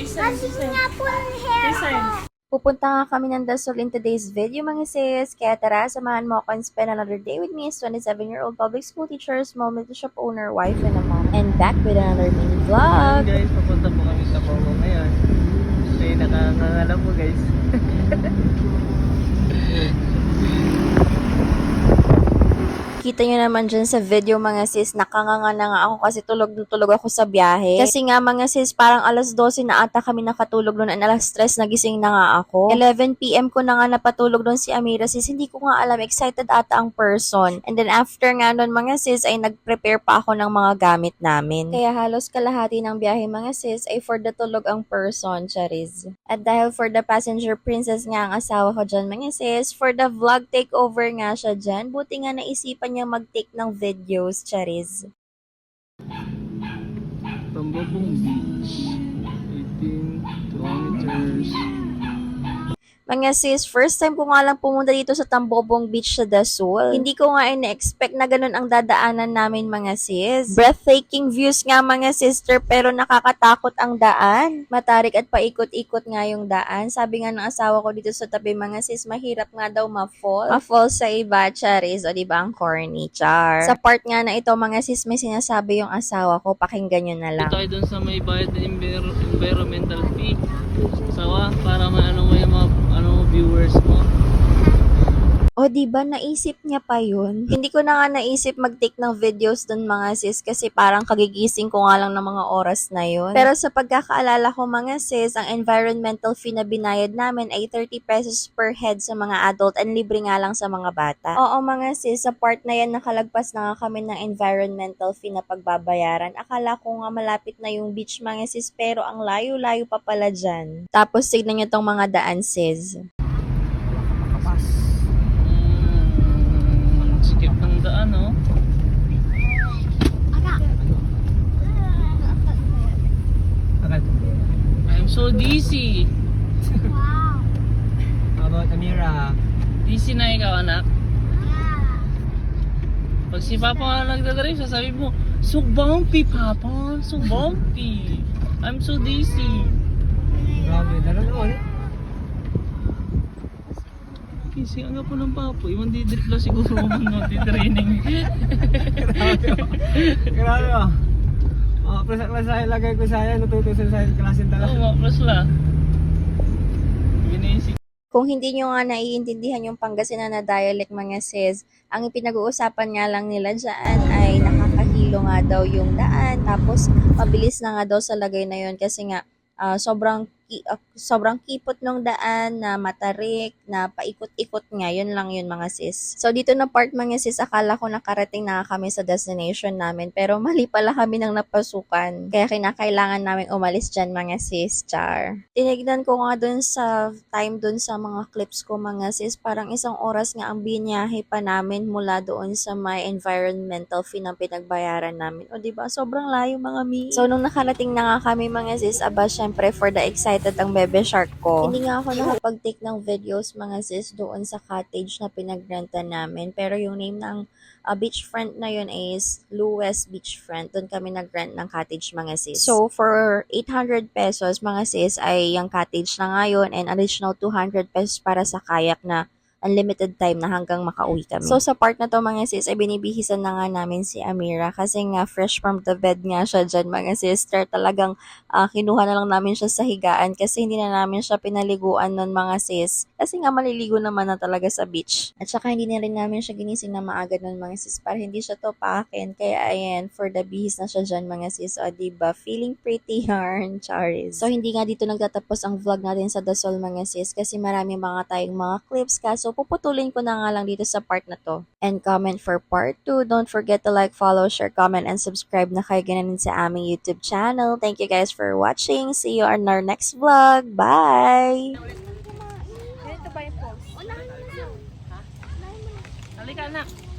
Kasi nga po ang hair ko. Pupunta nga kami ng Dasol in today's video mga sis. Kaya tara, samahan mo ako and spend another day with me as 27-year-old public school teacher, small metal shop owner, wife, and a mom. And back with another mini vlog. Guys, papunta po kami sa Pogo ngayon. May nakangangalam po guys. Kita nyo naman dyan sa video mga sis, nakanganga na nga ako kasi tulog na tulog ako sa biyahe. Kasi nga mga sis, parang alas 12 na ata kami nakatulog doon and alas 3 nagising na nga ako. 11 PM ko na nga napatulog doon si Amira sis, hindi ko nga alam, excited ata ang person. And then after nga doon mga sis, ay nag-prepare pa ako ng mga gamit namin. Kaya halos kalahati ng biyahe mga sis ay for the tulog ang person, Chariz. At dahil for the passenger princess nga ang asawa ko dyan mga sis, for the vlog takeover nga siya dyan, buti nga naisipan niya mag-take ng videos, Chariz. Tambobong Beach. 18 kilometers. Mga sis, first time ko nga lang pumunta dito sa Tambobong Beach sa Dasol. Hindi ko nga ina-expect na ganun ang dadaanan namin mga sis. Breathtaking views nga mga sister, pero nakakatakot ang daan. Matarik at paikot-ikot nga yung daan. Sabi nga ng asawa ko dito sa tabi mga sis, mahirap nga daw ma-fall. Ma-fall sa iba, Charis. O diba ang corny, char. Sa part nga na ito mga sis, may sinasabi yung asawa ko, pakinggan nyo na lang. Tayo dun sa may bayad na environmental fee. Sawa, para maano mo yung mga viewers mo. O diba naisip niya pa yun? Hindi ko na nga naisip mag-take ng videos dun mga sis kasi parang kagigising ko nga lang ng mga oras na yun. Pero sa pagkakaalala ko mga sis, ang environmental fee na binayad namin ay 30 pesos per head sa mga adult and libre nga lang sa mga bata. Oo mga sis, sa part na yan nakalagpas na nga kami ng environmental fee na pagbabayaran. Akala ko nga malapit na yung beach mga sis pero ang layo-layo pa pala dyan. Tapos tignan nyo tong mga daan sis. Sikip ng daan, no? I'm so dizzy. Wow! How about Amira? Dizzy na ikaw, anak? Pag si Papa nagdadrive, sasabi mo, so bumpy, Papa. So bumpy. I'm so dizzy. Grabe, dala naman. Kasi nga po ng Papa, yung didrip lang siguro mo di-training. Grabe mo. Plus ang klase lagay ko sa natutusin sa klase dala. Oo, plus la. Binisip. Kung hindi nyo nga naiintindihan yung Pangasinan na dialect mga sis, ang pinag-uusapan nga lang nila dyan ay nakakahilo nga daw yung daan, tapos mabilis na nga daw sa lagay na yun kasi nga sobrang kipot ng daan na matarik, na paikot-ikot nga, yun lang yun mga sis. So dito na part mga sis, akala ko nakarating na kami sa destination namin, pero mali pala kami ng napasukan. Kaya kinakailangan namin umalis dyan mga sis, char. Tinignan ko nga dun sa time dun sa mga clips ko mga sis, parang 1 oras nga ang binyahe pa namin mula doon sa may environmental fee na pinagbayaran namin. O diba, sobrang layo mga mi. So nung nakarating na nga kami mga sis, aba syempre for the excited ang bebe shark ko. Hindi nga ako nakapag-take ng videos mga sis doon sa cottage na pinagrenta namin. Pero yung name ng beachfront na yun is Lewes Beachfront. Doon kami nag-rent ng cottage mga sis. So for 800 pesos mga sis ay yung cottage na ngayon and additional 200 pesos para sa kayak na unlimited time na hanggang makauwi kami. So, sa part na to mga sis, ay binibihisan na nga namin si Amira kasi nga fresh from the bed nga siya dyan mga sister. Talagang kinuha na lang namin siya sa higaan kasi hindi na namin siya pinaliguan nun mga sis. Kasi nga maliligo naman na talaga sa beach. At saka hindi na rin namin siya ginising na maaga nun mga sis para hindi siya topakin. Kaya ayan, for the bihis na siya dyan mga sis. O diba, feeling pretty yarn, Charis. So, hindi nga dito nagtatapos ang vlog natin sa Dasol mga sis kasi marami mga tayong mga clips kaso puputulin ko na nga lang dito sa part na to. And comment for part 2. Don't forget to like, follow, share, comment, and subscribe na kayo gananin sa aming YouTube channel. Thank you guys for watching. See you on our next vlog. Bye! Halika, anak.